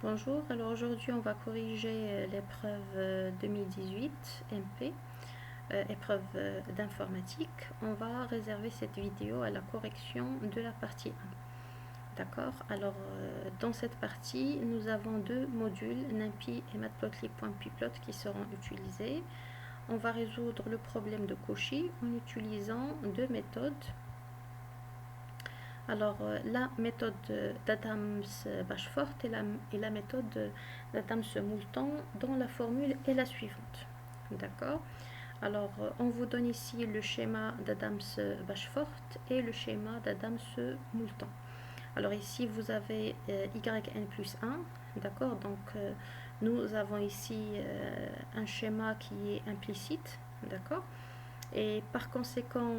Bonjour, alors aujourd'hui on va corriger l'épreuve 2018 MP, épreuve d'informatique. On va réserver cette vidéo à la correction de la partie 1. D'accord. Alors dans cette partie, nous avons deux modules, NumPy et Matplotlib.pyplot qui seront utilisés. On va résoudre le problème de Cauchy en utilisant deux méthodes. Alors, la méthode d'Adams-Bashforth et la méthode d'Adams-Moulton, dont la formule est la suivante. D'accord. Alors, on vous donne ici le schéma d'Adams-Bashforth et le schéma d'Adams-Moulton. Alors ici, vous avez yn plus 1. D'accord. Donc, nous avons ici un schéma qui est implicite. D'accord. Et par conséquent,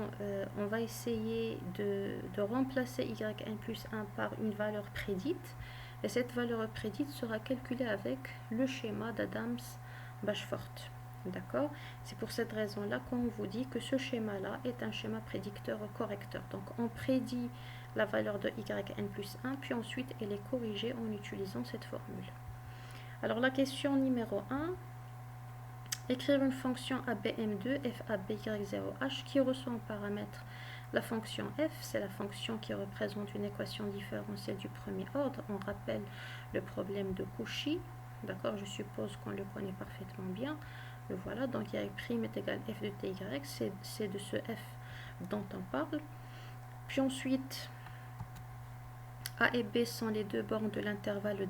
on va essayer de remplacer yn plus 1 par une valeur prédite. Et cette valeur prédite sera calculée avec le schéma d'Adams-Bashforth. D'accord. C'est pour cette raison-là qu'on vous dit que ce schéma-là est un schéma prédicteur-correcteur. Donc on prédit la valeur de yn plus 1, puis ensuite elle est corrigée en utilisant cette formule. Alors la question numéro 1. Écrire une fonction ABM2 FABY0H qui reçoit en paramètre la fonction f, c'est la fonction qui représente une équation différentielle du premier ordre. On rappelle le problème de Cauchy, d'accord, je suppose qu'on le connaît parfaitement bien. Le voilà, donc y est égal f de ty, c'est de ce f dont on parle. Puis ensuite, A et B sont les deux bornes de l'intervalle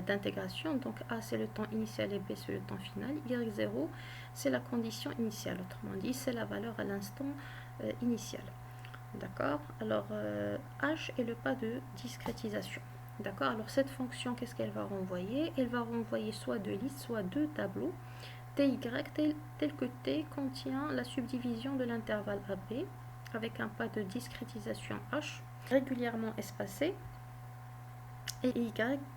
d'intégration. Donc A c'est le temps initial et B c'est le temps final. Y0 c'est la condition initiale. Autrement dit, c'est la valeur à l'instant initial. D'accord. Alors H est le pas de discrétisation. D'accord. Alors cette fonction, qu'est-ce qu'elle va renvoyer? Elle va renvoyer soit deux listes, soit deux tableaux. Ty tel que T contient la subdivision de l'intervalle AB avec un pas de discrétisation H régulièrement espacé. Et y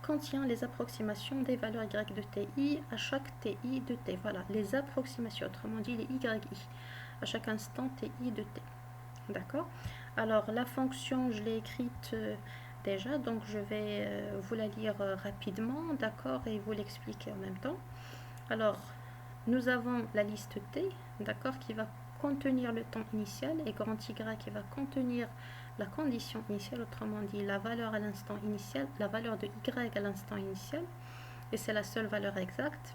contient les approximations des valeurs y de ti à chaque ti de t. Voilà, les approximations, autrement dit les yi à chaque instant ti de t. D'accord. Alors la fonction, je l'ai écrite déjà, donc je vais vous la lire rapidement, d'accord, et vous l'expliquer en même temps. Alors, nous avons la liste t, d'accord, qui va contenir le temps initial, et grand y qui va contenir la condition initiale, autrement dit la valeur à l'instant initial, la valeur de y à l'instant initial, et c'est la seule valeur exacte.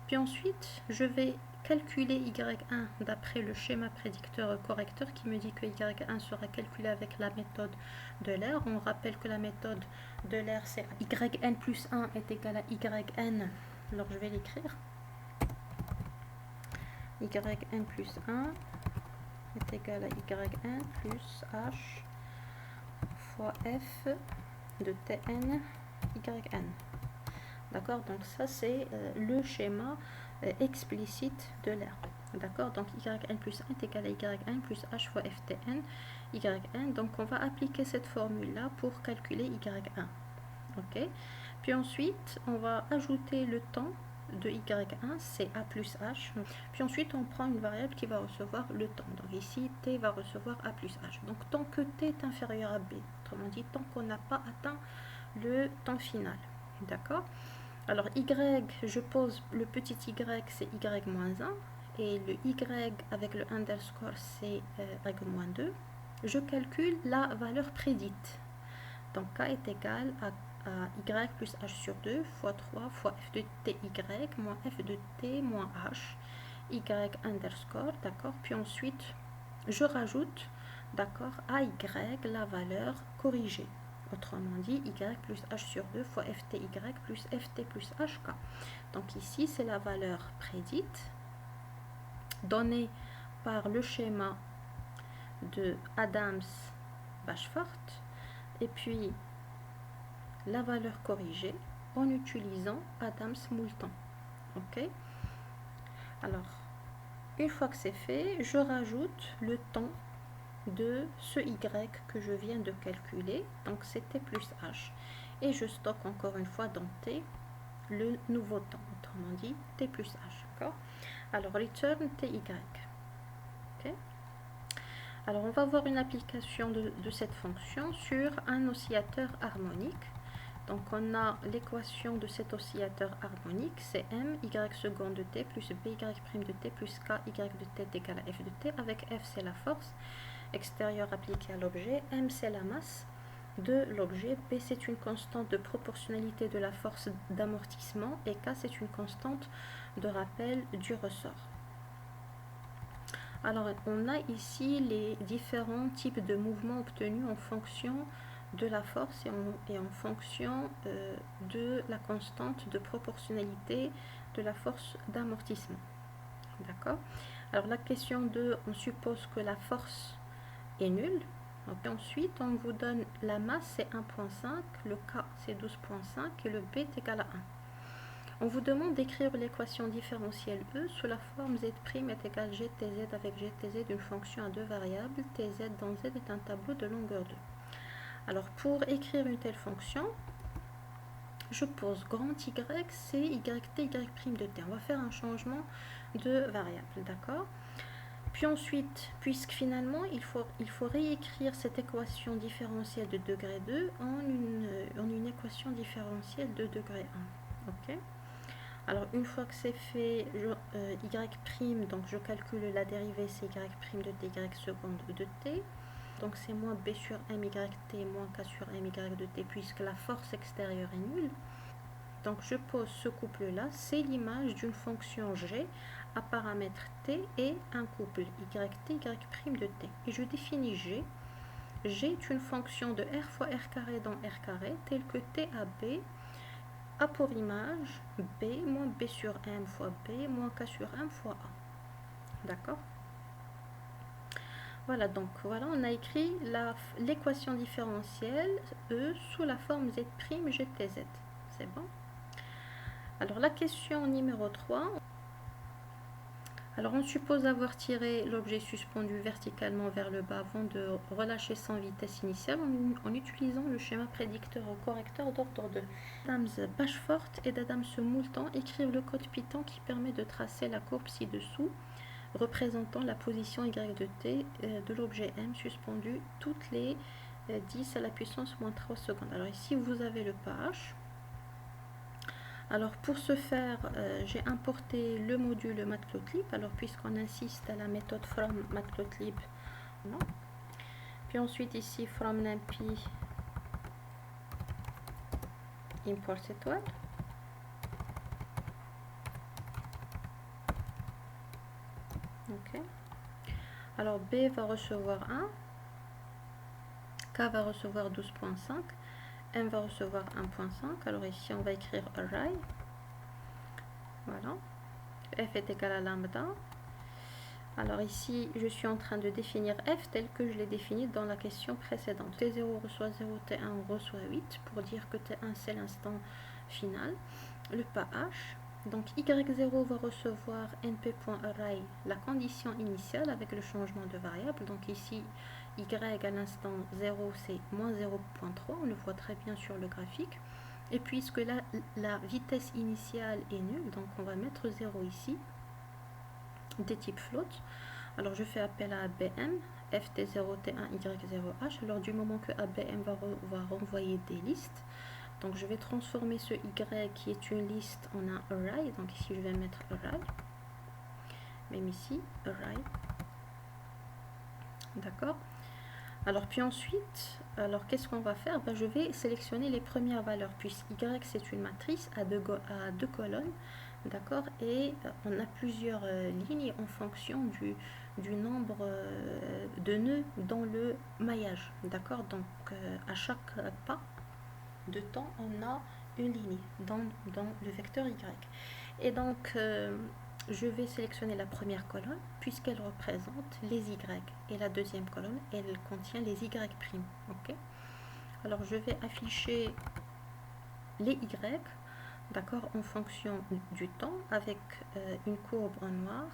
Puis ensuite, je vais calculer y1 d'après le schéma prédicteur-correcteur qui me dit que y1 sera calculé avec la méthode de l'air. On rappelle que la méthode de l'air, c'est yn plus 1 est égal à yn. Alors je vais l'écrire. yn plus 1 est égal à yn plus h fois f de tn yn. D'accord, donc ça c'est le schéma explicite de l'air. D'accord, donc yn plus 1 est égal à yn plus h fois ftn yn. Donc on va appliquer cette formule là pour calculer y1. Ok, puis ensuite on va ajouter le temps de y1, c'est a plus h. Puis ensuite on prend une variable qui va recevoir le temps. Donc ici t va recevoir a plus h. Donc tant que t est inférieur à b, autrement dit tant qu'on n'a pas atteint le temps final. D'accord. Alors y, je pose le petit y, c'est y moins 1. Et le y avec le underscore, c'est y moins 2. Je calcule la valeur prédite. Donc k est égal à y plus h sur 2 fois 3 fois f de ty moins f de t moins h, y underscore, d'accord. Puis ensuite, je rajoute, d'accord, à y la valeur corrigée. Autrement dit, y plus h sur 2 fois fty plus ft plus hk. Donc ici, c'est la valeur prédite donnée par le schéma de Adams-Bashforth. Et puis, la valeur corrigée en utilisant Adams-Moulton. Ok. Alors, une fois que c'est fait, je rajoute le temps de ce y que je viens de calculer, donc c'était plus h, et je stocke encore une fois dans t le nouveau temps, autrement dit t plus h. D'accord. Alors return ty. Ok. Alors on va voir une application de cette fonction sur un oscillateur harmonique. Donc on a l'équation de cet oscillateur harmonique, c'est m y seconde de t plus b y prime de t plus k y de t est égal à f de t, avec f c'est la force extérieure appliquée à l'objet, m c'est la masse de l'objet, b c'est une constante de proportionnalité de la force d'amortissement et k c'est une constante de rappel du ressort. Alors on a ici les différents types de mouvements obtenus en fonction de la force et en fonction de la constante de proportionnalité de la force d'amortissement. D'accord? Alors la question 2, on suppose que la force est nulle. Donc, ensuite, on vous donne la masse, c'est 1,5, le K, c'est 12,5 et le B est égal à 1. On vous demande d'écrire l'équation différentielle E sous la forme z' est égal GTZ avec GTZ d'une fonction à deux variables. TZ dans Z est un tableau de longueur 2. Alors, pour écrire une telle fonction, je pose grand Y, c'est YT, Y' de T. On va faire un changement de variable, d'accord? Puis ensuite, puisque finalement, il faut réécrire cette équation différentielle de degré 2 en une équation différentielle de degré 1. Ok? Alors, une fois que c'est fait, Y', donc je calcule la dérivée, c'est Y' de T, Y seconde de T. Donc, c'est moins B sur MYT moins K sur MY de T, puisque la force extérieure est nulle. Donc, je pose ce couple-là, c'est l'image d'une fonction G à paramètre T et un couple YT, Y' de T. Et je définis G. G est une fonction de R fois R carré dans R carré, telle que T à B a pour image B moins B sur M fois B moins K sur M fois A. D'accord? Voilà, donc voilà, on a écrit l'équation différentielle E sous la forme Z' GTZ. C'est bon? Alors la question numéro 3. Alors on suppose avoir tiré l'objet suspendu verticalement vers le bas avant de relâcher sans vitesse initiale en utilisant le schéma prédicteur ou correcteur d'ordre 2. Adams Bashforth et d'Adams Moulton écrivent le code Python qui permet de tracer la courbe ci-dessous représentant la position y de t de l'objet m suspendu toutes les 10 à la puissance moins 3 secondes. Alors ici vous avez le pH. Alors pour ce faire, j'ai importé le module Matplotlib. Alors puisqu'on insiste à la méthode from Matplotlib, non. Puis ensuite ici from numpy import étoile. Ok. Alors B va recevoir 1, K va recevoir 12,5. M va recevoir 1,5. Alors ici, on va écrire array. Voilà. F est égal à lambda. Alors ici, je suis en train de définir F tel que je l'ai défini dans la question précédente. T0 reçoit 0, T1 reçoit 8 pour dire que T1 c'est l'instant final. Le pH. Donc Y0 va recevoir np.array, la condition initiale avec le changement de variable. Donc ici, Y à l'instant 0, c'est moins 0,3, on le voit très bien sur le graphique. Et puisque là, la vitesse initiale est nulle, donc on va mettre 0 ici, des types float. Alors je fais appel à ABM, ft0, t1, y0h. Alors du moment que ABM va renvoyer des listes, donc je vais transformer ce y qui est une liste en un array. Donc ici je vais mettre array, même ici array. D'accord? Alors puis ensuite, alors qu'est-ce qu'on va faire? Je vais sélectionner les premières valeurs, puisque y c'est une matrice à deux colonnes, d'accord, et on a plusieurs lignes en fonction du nombre de nœuds dans le maillage, d'accord. Donc à chaque pas de temps, on a une ligne dans le vecteur y. Et donc je vais sélectionner la première colonne puisqu'elle représente les y, et la deuxième colonne, elle contient les y'. Ok. Alors je vais afficher les y, d'accord, en fonction du temps avec une courbe en noir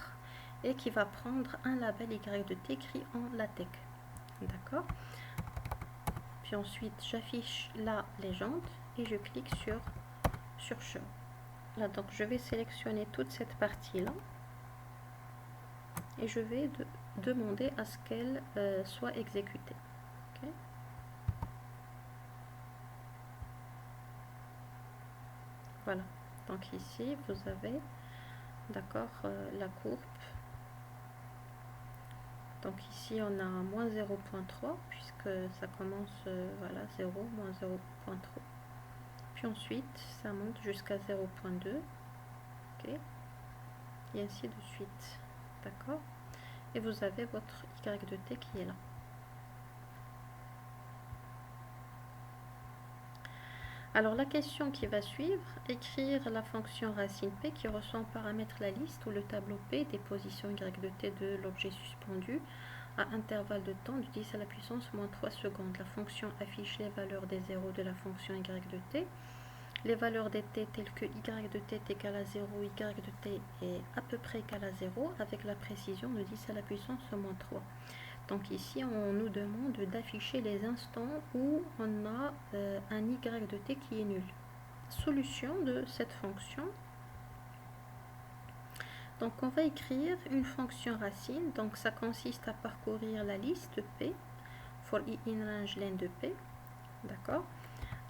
et qui va prendre un label y de t écrit en LaTeX. D'accord. Puis ensuite j'affiche la légende et je clique sur Show. Là, donc je vais sélectionner toute cette partie là et je vais demander à ce qu'elle soit exécutée. Okay. Voilà. Donc ici, vous avez, d'accord, la courbe. Donc ici, on a moins 0,3 puisque ça commence, voilà, 0, moins 0,3. Puis ensuite, ça monte jusqu'à 0,2. Ok. Et ainsi de suite. D'accord. Et vous avez votre y de t qui est là. Alors la question qui va suivre, écrire la fonction racine p qui reçoit en paramètre la liste ou le tableau p des positions y de t de l'objet suspendu à intervalle de temps de 10 à la puissance moins 3 secondes. La fonction affiche les valeurs des zéros de la fonction y de t, les valeurs des t telles que y de t est égal à 0, y de t est à peu près égal à 0 avec la précision de 10 à la puissance moins 3. Donc ici, on nous demande d'afficher les instants où on a un y de t qui est nul. Solution de cette fonction. Donc on va écrire une fonction racine. Donc ça consiste à parcourir la liste p for i in range len de p. D'accord.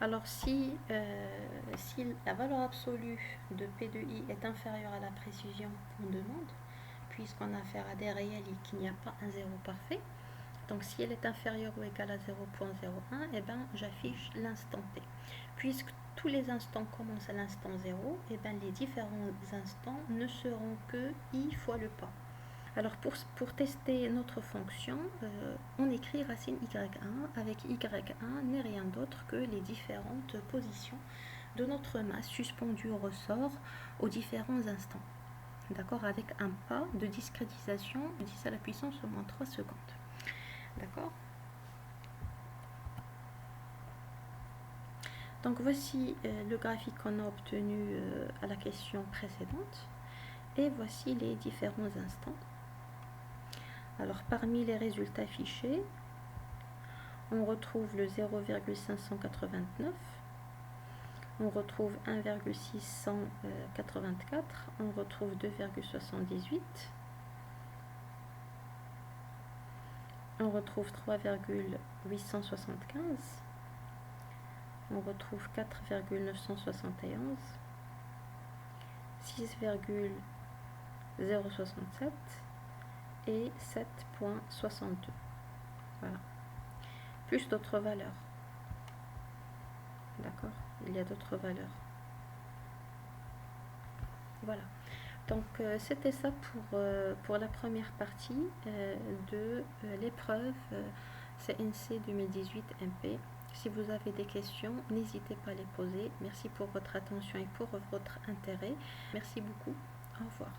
Alors si la valeur absolue de p de i est inférieure à la précision qu'on demande, puisqu'on a affaire à des réels et qu'il n'y a pas un zéro parfait, donc si elle est inférieure ou égale à 0,01, et ben j'affiche l'instant t. Puisque tous les instants commencent à l'instant 0, et ben les différents instants ne seront que i fois le pas. Alors pour tester notre fonction, on écrit racine y1 avec y1 n'est rien d'autre que les différentes positions de notre masse suspendue au ressort aux différents instants. D'accord, avec un pas de discrétisation de 10 à la puissance au moins 3 secondes. D'accord. Donc voici le graphique qu'on a obtenu à la question précédente. Et voici les différents instants. Alors parmi les résultats affichés, on retrouve le 0,589, on retrouve 1,684, on retrouve 2,78, on retrouve 3,875, on retrouve 4,971, 6,067 et 7,62. Voilà. Plus d'autres valeurs. D'accord. Il y a d'autres valeurs. Voilà. Donc c'était ça pour la première partie de l'épreuve CNC 2018 MP. Si vous avez des questions, n'hésitez pas à les poser. Merci pour votre attention et pour votre intérêt. Merci beaucoup. Au revoir.